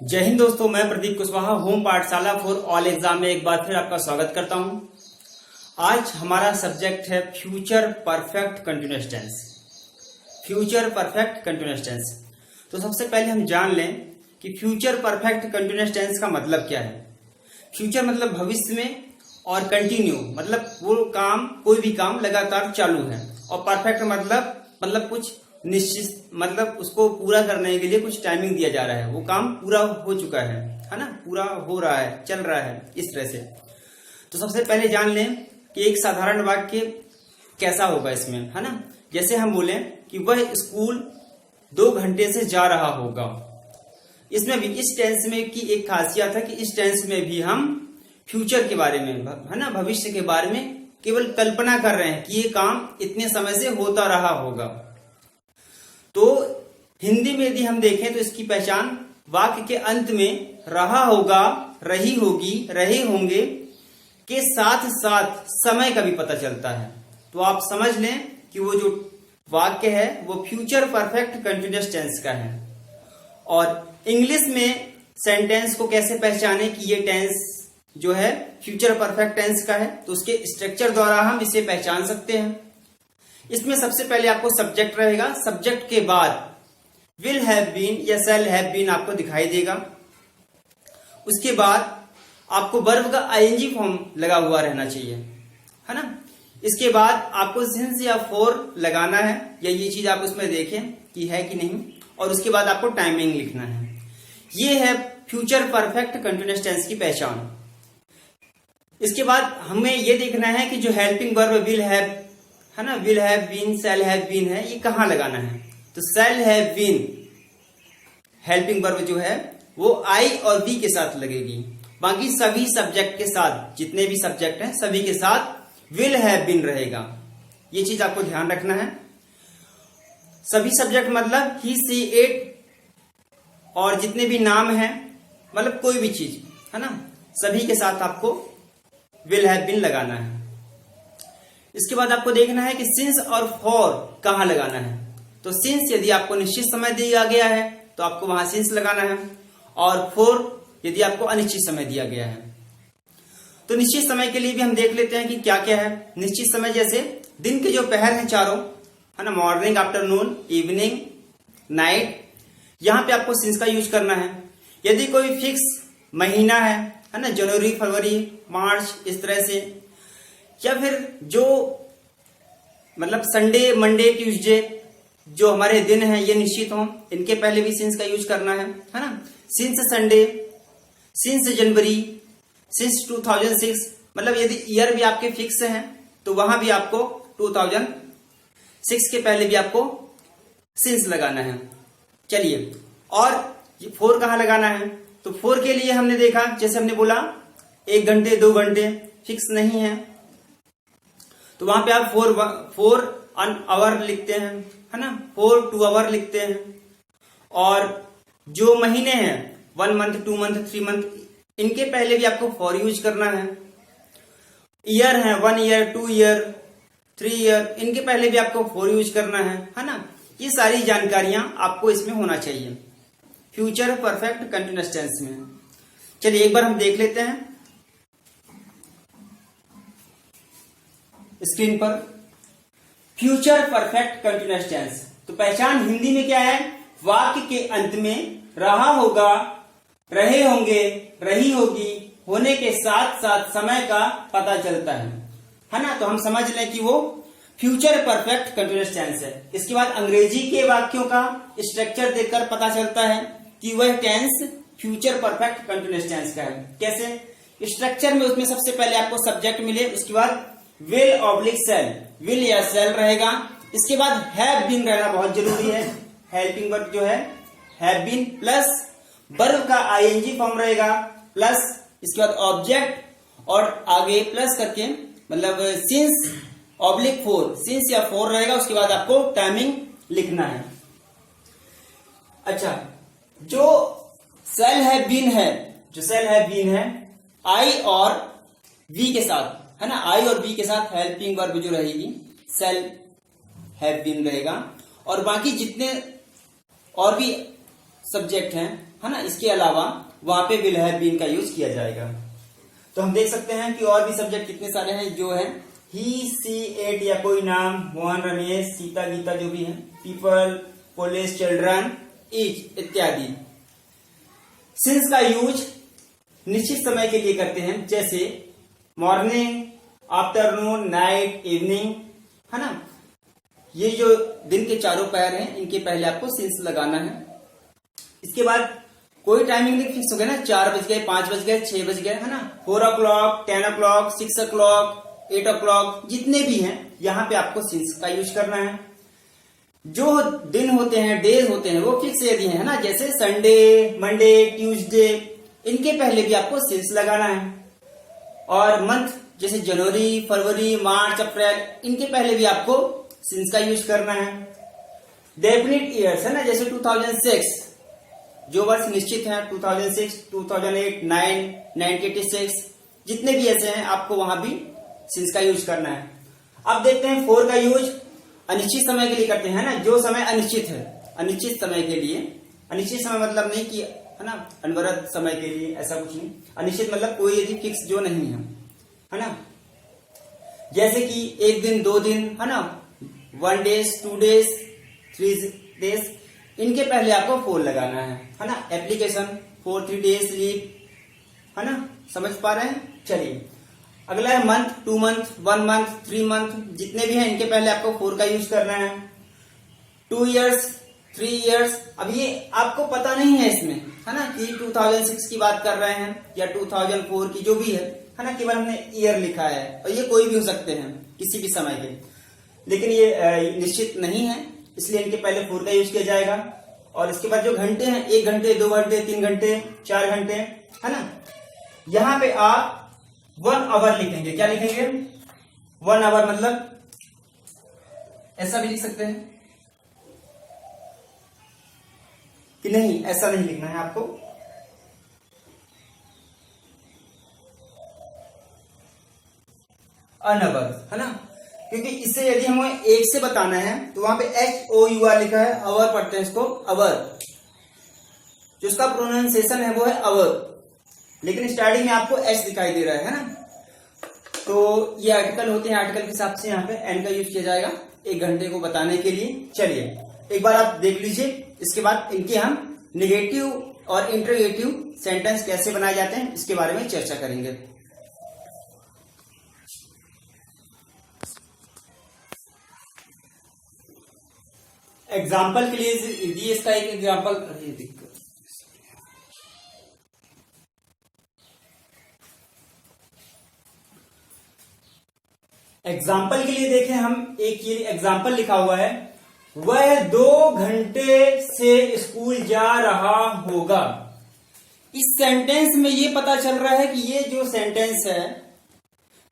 जय हिंद दोस्तों, मैं प्रदीप कुशवाहा होम पाठशाला फॉर ऑल एग्जाम में एक बार फिर आपका स्वागत करता हूं। आज हमारा सब्जेक्ट है future perfect continuous tense. Future perfect continuous tense. तो सबसे पहले हम जान लें कि फ्यूचर परफेक्ट कंटीन्यूअस टेंस का मतलब क्या है। फ्यूचर मतलब भविष्य में, और कंटिन्यू मतलब वो काम, कोई भी काम लगातार चालू है, और परफेक्ट मतलब कुछ निश्चित, मतलब उसको पूरा करने के लिए कुछ टाइमिंग दिया जा रहा है, वो काम पूरा हो चुका है ना, पूरा हो रहा है, चल रहा है, इस तरह से। तो सबसे पहले जान लें कि एक साधारण वाक्य कैसा होगा इसमें, है ना। जैसे हम बोले कि वह स्कूल 2 घंटे से जा रहा होगा। इसमें भी इस टेंस में की एक खासियत है कि इस टेंस में भी हम फ्यूचर के बारे में, है ना, भविष्य के बारे में केवल कल्पना कर रहे हैं कि ये काम इतने समय से होता रहा होगा। तो हिंदी में यदि हम देखें तो इसकी पहचान वाक्य के अंत में रहा होगा, रही होगी, रहे होंगे के साथ साथ समय का भी पता चलता है। तो आप समझ लें कि वो जो वाक्य है वो फ्यूचर परफेक्ट कंटीन्यूअस टेंस का है। और इंग्लिश में सेंटेंस को कैसे पहचाने कि ये टेंस जो है फ्यूचर परफेक्ट टेंस का है, तो उसके स्ट्रक्चर द्वारा हम इसे पहचान सकते हैं। इसमें सबसे पहले आपको सब्जेक्ट रहेगा, सब्जेक्ट के बाद विल हैव बीन या शैल हैव बीन आपको दिखाई देगा। उसके बाद आपको वर्ब का आईएनजी फॉर्म लगा हुआ रहना चाहिए, है ना। इसके बाद आपको सिंस या फॉर लगाना है, या ये चीज आप उसमें देखें कि है कि नहीं, और उसके बाद आपको टाइमिंग लिखना है। ये है फ्यूचर परफेक्ट कंटीन्यूअस टेंस की पहचान। इसके बाद हमें ये देखना है कि जो हेल्पिंग वर्ब विल हैव, है ना, will have been, shall have been है, ये कहां लगाना है। तो shall have been helping verb जो है वो आई और बी के साथ लगेगी। बाकी सभी सब्जेक्ट के साथ, जितने भी सब्जेक्ट हैं सभी के साथ विल हैव बीन रहेगा। ये चीज आपको ध्यान रखना है। सभी सब्जेक्ट मतलब ही, सी, इट, और जितने भी नाम हैं, मतलब कोई भी चीज, है ना, सभी के साथ आपको विल हैव बीन लगाना है। इसके बाद आपको देखना है कि सिंस और फॉर कहां लगाना है। तो सिंस यदि आपको निश्चित समय दिया गया है तो आपको वहां सिंस लगाना है, और फॉर यदि आपको अनिश्चित समय दिया गया है। तो निश्चित समय के लिए भी हम देख लेते हैं कि क्या क्या है। निश्चित समय जैसे दिन के जो पहर हैं चारों, है ना, मॉर्निंग, आफ्टरनून, इवनिंग, नाइट, यहां पे आपको सिंस का यूज करना है। यदि कोई फिक्स महीना है ना, जनवरी, फरवरी, मार्च, इस तरह से, या फिर जो मतलब संडे, मंडे, ट्यूसडे जो हमारे दिन हैं ये निश्चित हों, इनके पहले भी सिंस का यूज करना है ना। Since Sunday, since January, since 2006, मतलब यदि ईयर भी आपके फिक्स हैं तो वहां भी आपको 2006 के पहले भी आपको सिंस लगाना है। चलिए, और फोर कहां लगाना है। तो फोर के लिए हमने देखा, जैसे हमने बोला 1 घंटे, 2 घंटे फिक्स नहीं है, तो वहां पे आप फोर अन आवर लिखते हैं, है ना, 4 2 आवर लिखते हैं। और जो महीने हैं 1 मंथ, 2 मंथ, 3 मंथ, इनके पहले भी आपको फॉर यूज करना है। ईयर है 1 ईयर, 2 ईयर, 3 ईयर, इनके पहले भी आपको फॉर यूज करना है ना। ये सारी जानकारियां आपको इसमें होना चाहिए फ्यूचर परफेक्ट कंटीन्यूअस टेंस में। चलिए एक बार हम देख लेते हैं स्क्रीन पर फ्यूचर परफेक्ट कंटीन्यूअस टेंस। तो पहचान हिंदी में क्या है, वाक्य के अंत में रहा होगा, रहे होंगे, रही होगी, होने के साथ साथ समय का पता चलता है ना। तो हम समझ लें कि वो फ्यूचर परफेक्ट कंटीन्यूअस टेंस है। इसके बाद अंग्रेजी के वाक्यों का स्ट्रक्चर देखकर पता चलता है कि वह tense future perfect continuous tense का है। कैसे स्ट्रक्चर में, उसमें सबसे पहले आपको सब्जेक्ट मिले, उसके बाद विल ऑब्लिक शैल, विल या शैल रहेगा। इसके बाद हैव बीन रहना बहुत जरूरी है, हेल्पिंग वर्ब जो है हैव बीन, प्लस वर्ब का आईएनजी फॉर्म रहेगा, प्लस इसके बाद ऑब्जेक्ट, और आगे प्लस करके मतलब सिंस ऑब्लिक फोर, सिंस या फोर रहेगा। उसके बाद आपको टाइमिंग लिखना है। अच्छा, जो शैल हैव बीन है, जो शैल हैव बीन है आई और वी के साथ, है ना, आई और बी के साथ हेल्पिंग वर्ब जो रहेगी शैल हैव बीन रहेगा। और बाकी जितने और भी सब्जेक्ट हैं, है ना, इसके अलावा वहां पे विल हैव बीन का यूज किया जाएगा। तो हम देख सकते हैं कि और भी सब्जेक्ट कितने सारे हैं जो है ही, सी, एट या कोई नाम, मोहन, रमेश, सीता, गीता, जो भी है, पीपल, पुलिस, चिल्ड्रन, ईच इत्यादि। सिंस का यूज निश्चित समय के लिए करते हैं, जैसे मॉर्निंग, आफ्टरनून, नाइट, इवनिंग, है ना। ये जो दिन के चारों पैर हैं इनके पहले आपको सिंस लगाना है। इसके बाद कोई टाइमिंग नहीं फिक्स हो गया ना, 4 बज गए, 5 बज गए, 6 बज गए, है ना, 4 o'clock, 10 o'clock, 6 o'clock, 8 o'clock, जितने भी हैं यहां पे आपको सिंस का यूज करना है। जो दिन होते हैं, डेज होते हैं, वो फिक्स यदि है ना, जैसे संडे, मंडे, ट्यूसडे, इनके पहले भी आपको सिंस लगाना है। और मंथ जैसे जनवरी, फरवरी, मार्च, अप्रैल, इनके पहले भी आपको सिंस का यूज करना है। डेफिनिट ईयर्स है ना, जैसे 2006, जो वर्ष निश्चित है, 2006, 2008, 9, 1986, जितने भी ऐसे हैं आपको वहां भी सिंस का यूज करना है। अब देखते हैं 4 का यूज अनिश्चित समय के लिए करते हैं ना, जो समय अनिश्चित है, अनिश्चित समय के लिए। अनिश्चित समय मतलब नहीं कि, है ना, अनवरत समय के लिए, ऐसा कुछ नहीं। अनिश्चित मतलब कोई यदि फिक्स जो नहीं है ना, जैसे कि 1 दिन, 2 दिन, है ना, 1 days, 2 days, 3 days, इनके पहले आपको 4 लगाना है ना। एप्लीकेशन, 4 3 days लीव, है ना, समझ पा रहे हैं। चलिए अगला है मंथ, 2 month, 1 month, 3 month, जितने भी हैं इनके पहले आपको 4 का यूज करना है। 2 years, 3 years, अब ये आपको पता नहीं है इसमें, है ना, कि 2006 की बात कर रहे हैं या 2004 की, जो भी है ना, केवल हमने ईयर लिखा है, और ये कोई भी हो सकते हैं किसी भी समय के, लेकिन ये निश्चित नहीं है, इसलिए इनके पहले 4 का यूज किया जाएगा। और इसके बाद जो घंटे हैं, 1 घंटे, 2 घंटे, 3 घंटे, 4 घंटे, है ना, यहां पे आप 1 hour लिखेंगे। क्या लिखेंगे? 1 hour, मतलब ऐसा भी लिख सकते हैं कि नहीं, ऐसा नहीं लिखना है आपको, अन अवर, है ना, क्योंकि इसे यदि हमें 1 से बताना है तो वहां पे HOUR लिखा है, अवर पढ़ते हैं इसको, अवर, जो उसका प्रोनाउंसिएशन है वो है अवर, लेकिन स्टार्टिंग में आपको H दिखाई दे रहा है ना। तो ये आर्टिकल होते हैं, आर्टिकल के हिसाब से यहाँ पे एन का यूज किया जाएगा 1 घंटे को बताने के लिए। चलिए एक बार आप देख लीजिए, इसके बाद इनके हम निगेटिव और इंटरोगेटिव सेंटेंस कैसे बनाए जाते हैं इसके बारे में चर्चा करेंगे। एग्जाम्पल के लिए दिए, इसका एक एग्जाम्पल, एग्जाम्पल के लिए देखें, हम एक ये एग्जाम्पल लिखा हुआ है, वह 2 घंटे से स्कूल जा रहा होगा। इस सेंटेंस में ये पता चल रहा है कि ये जो सेंटेंस है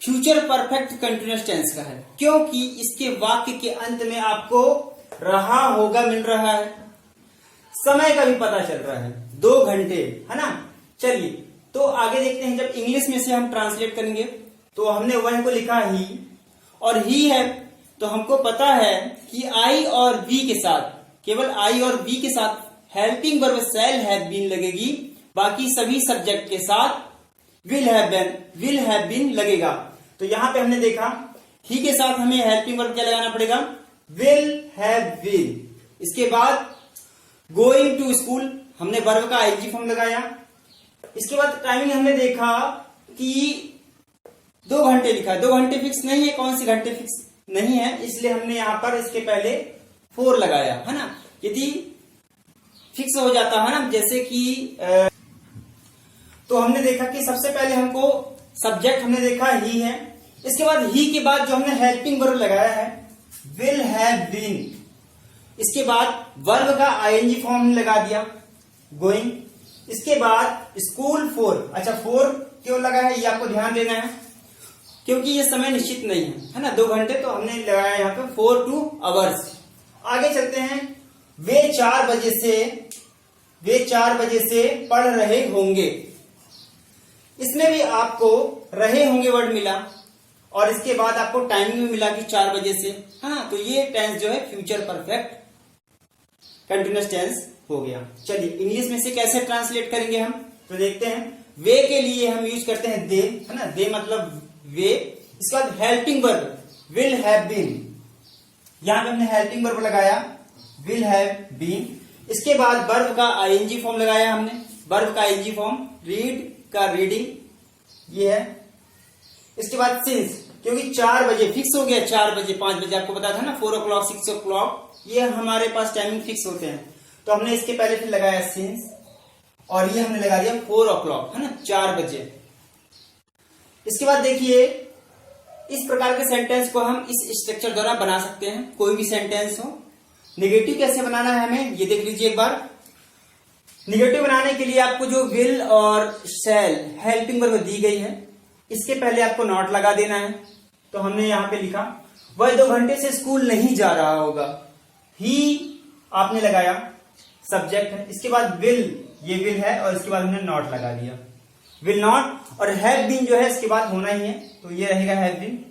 फ्यूचर परफेक्ट कंटिन्यूअस टेंस का है, क्योंकि इसके वाक्य के अंत में आपको रहा होगा मिल रहा है, समय का भी पता चल रहा है, 2 घंटे, है ना। चलिए तो आगे देखते हैं, जब इंग्लिश में से हम ट्रांसलेट करेंगे तो हमने वह को लिखा ही, और ही है तो हमको पता है कि आई और वी के साथ, केवल आई और वी के साथ helping verb shall have been लगेगी, बाकी सभी सब्जेक्ट के साथ विल हैव बीन लगेगा। तो यहां पे हमने देखा ही के साथ हमें हेल्पिंग वर्ब क्या लगाना पड़ेगा, विल हैव बीन। इसके बाद गोइंग टू स्कूल, हमने वर्ब का आईजी फॉर्म लगाया। इसके बाद टाइमिंग हमने देखा कि 2 घंटे लिखा है, 2 घंटे फिक्स नहीं है, कौन से घंटे फिक्स नहीं है, इसलिए हमने यहां पर इसके पहले 4 लगाया, है ना। यदि फिक्स हो जाता है ना, जैसे कि तो हमने देखा कि सबसे पहले हमको सब्जेक्ट हमने देखा ही है, इसके बाद ही के बाद जो हमने हेल्पिंग वर्ब लगाया है विल हैव बीन, इसके बाद वर्ब का आईएनजी फॉर्म हमने लगा दिया गोइंग। इसके बाद स्कूल 4, अच्छा 4 क्यों लगा है ये आपको ध्यान देना है, क्योंकि ये समय निश्चित नहीं है ना, 2 घंटे, तो हमने लगाया यहाँ पे 4 2 hours। आगे चलते हैं, वे 4 बजे से पढ़ रहे होंगे, इसमें भी आपको रहे होंगे वर्ड मिला, और इसके बाद आपको टाइमिंग में मिला कि 4 बजे से, है ना। तो ये टेंस जो है फ्यूचर परफेक्ट कंटिन्यूअस टेंस हो गया। चलिए इंग्लिश में से कैसे ट्रांसलेट करेंगे हम, तो देखते हैं। वे के लिए हम यूज करते हैं दे, है ना, दे मतलब वे। इसके बाद helping verb will have been, यहां पे हमने हेल्पिंग वर्ब लगाया विल हैव बीन। इसके बाद वर्ब का आईएनजी फॉर्म लगाया हमने, वर्ब का आईएनजी फॉर्म, रीड का रीडिंग, ये है। इसके बाद सिंस, क्योंकि 4 बजे फिक्स हो गया, 4 बजे 5 बजे आपको पता था ना, 4 o'clock 6 o'clock, ये हमारे पास टाइमिंग फिक्स होते हैं, तो हमने इसके पहले फिर लगाया सिंस, और ये हमने लगा दिया 4 o'clock, है ना, 4 बजे। इसके बाद देखिए इस प्रकार के सेंटेंस को हम इस स्ट्रक्चर द्वारा बना सकते हैं, कोई भी सेंटेंस हो। निगेटिव कैसे बनाना है हमें, ये देख लीजिए एक बार। निगेटिव बनाने के लिए आपको जो विल और शैल हेल्पिंग वर्ब दी गई है, इसके पहले आपको नॉट लगा देना है। तो हमने यहां पे लिखा वह 2 घंटे से स्कूल नहीं जा रहा होगा, ही आपने लगाया, सब्जेक्ट है। इसके बाद विल, ये विल है, और इसके बाद हमने नॉट लगा दिया, विल नॉट। और हैव बीन जो है इसके बाद होना ही है, तो ये रहेगा हैव बीन।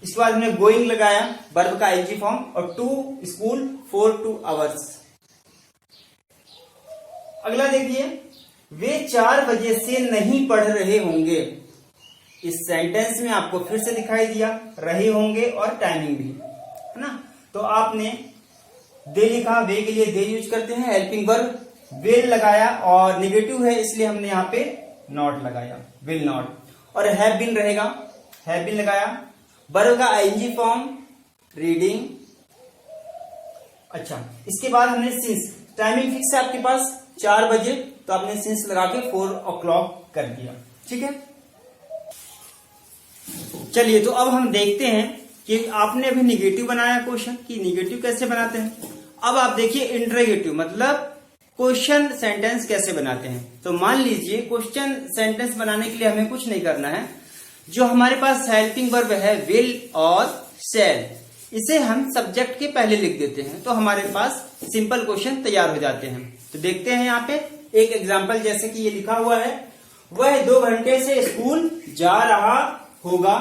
इसके बाद हमने गोइंग लगाया, वर्ब का आईजी फॉर्म, और टू स्कूल फॉर 2 hours। अगला देखिए, वे 4 बजे से नहीं पढ़ रहे होंगे। इस सेंटेंस में आपको फिर से दिखाई दिया रहे होंगे और टाइमिंग भी, है ना। तो आपने दे लिखा, वे के लिए दे यूज करते हैं, हेल्पिंग वर्ब विल लगाया, और निगेटिव है इसलिए हमने यहाँ पे नॉट लगाया, विल नॉट। और हैव बीन रहेगा, हैव बीन लगाया, वर्ब का आईएनजी फॉर्म रीडिंग। अच्छा, इसके बाद हमने सिंस, टाइमिंग फिक्स है आपके पास 4 बजे, तो आपने सिंस लगा के 4 o'clock कर दिया, ठीक है। चलिए तो अब हम देखते हैं कि आपने अभी निगेटिव बनाया क्वेश्चन, कि निगेटिव कैसे बनाते हैं। अब आप देखिए इंटरोगेटिव मतलब क्वेश्चन सेंटेंस कैसे बनाते हैं। तो मान लीजिए क्वेश्चन सेंटेंस बनाने के लिए हमें कुछ नहीं करना है, जो हमारे पास हेल्पिंग वर्ब है विल और शैल, इसे हम सब्जेक्ट के पहले लिख देते हैं, तो हमारे पास सिंपल क्वेश्चन तैयार हो जाते हैं। तो देखते हैं यहाँ पे एक एग्जाम्पल, जैसे कि ये लिखा हुआ है, वह 2 घंटे से स्कूल जा रहा होगा।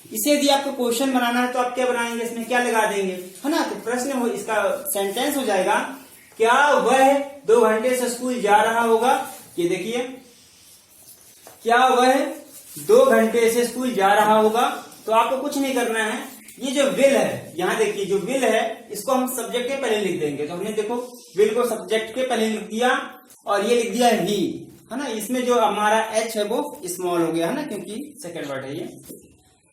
इसे यदि आपको क्वेश्चन बनाना है तो आप क्या बनाएंगे, इसमें क्या लगा देंगे, है ना। तो प्रश्न हो, इसका सेंटेंस हो जाएगा, क्या वह 2 घंटे से स्कूल जा रहा होगा। ये देखिए, क्या वह 2 घंटे से स्कूल जा रहा होगा। तो आपको कुछ नहीं करना है, ये जो विल है, यहां देखिए जो विल है इसको हम सब्जेक्ट के पहले लिख देंगे। तो हमने देखो विल को सब्जेक्ट के पहले लिख दिया, और ये लिख दिया ही, है ना। इसमें जो हमारा एच है वो स्मॉल हो गया, है ना, क्योंकि सेकंड वर्ड है, ये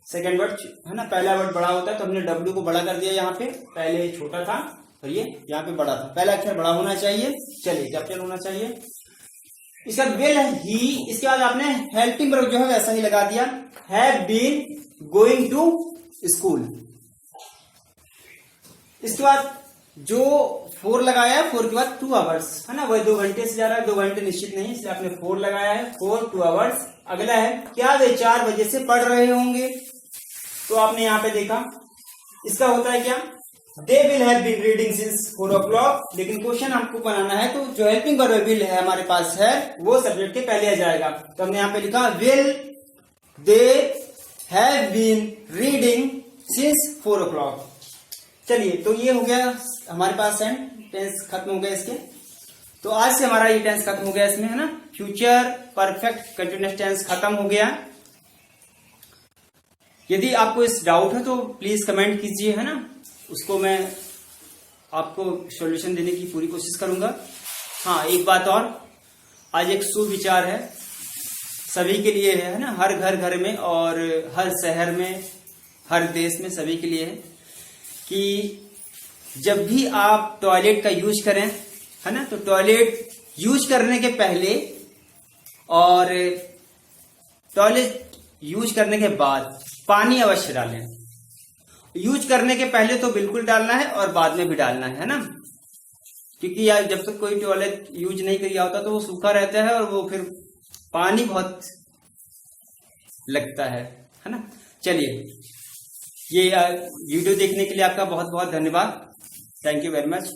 सेकंड वर्ड है ना, पहला वर्ड बड़ा होता है, तो हमने डब्ल्यू को बड़ा कर दिया यहाँ पे, पहले छोटा था और ये यहाँ पे बड़ा था, पहला अक्षर बड़ा होना चाहिए। चलिए कैपिटल होना चाहिए। इसका विल है ही, इसके बाद आपने हेल्पिंग वर्ब जो है वैसा ही लगा दिया, have been going to school. इसके बाद जो 4 लगाया है, 4 के बाद 2 hours, है ना, वह 2 घंटे से जा रहा है, 2 घंटे निश्चित नहीं, इसलिए आपने 4 लगाया है, 4 2 hours। अगला है, क्या वे 4 बजे से पढ़ रहे होंगे। तो आपने यहाँ पे देखा, इसका होता है क्या, they will have been reading since 4 o'clock। लेकिन क्वेश्चन आपको बनाना है, तो जो हेल्पिंग वर्ब विल है हमारे पास है, वो सब्जेक्ट के पहले आ जाएगा। तो हमने यहाँ पे लिखा will they have been reading since 4 o'clock। चलिए तो ये हो गया हमारे पास टेंस खत्म हो गया इसके। तो आज से हमारा ये टेंस खत्म हो गया इसमें, है ना, फ्यूचर परफेक्ट कंटिन्यूअस टेंस खत्म हो गया। यदि आपको इस डाउट है तो प्लीज कमेंट कीजिए, है ना, उसको मैं आपको सॉल्यूशन देने की पूरी कोशिश करूंगा। हाँ, एक बात और, आज एक सुविचार है, सभी के लिए है ना, हर घर में और हर शहर में, हर देश में, सभी के लिए है कि जब भी आप टॉयलेट का यूज करें, है ना, तो टॉयलेट यूज करने के पहले और टॉयलेट यूज करने के बाद पानी अवश्य डालें। यूज करने के पहले तो बिल्कुल डालना है और बाद में भी डालना है ना, क्योंकि यार जब तक कोई टॉयलेट यूज नहीं किया होता तो वो सूखा रहता है और वो फिर पानी बहुत लगता है ना। चलिए, ये वीडियो देखने के लिए आपका बहुत बहुत धन्यवाद। Thank you very much.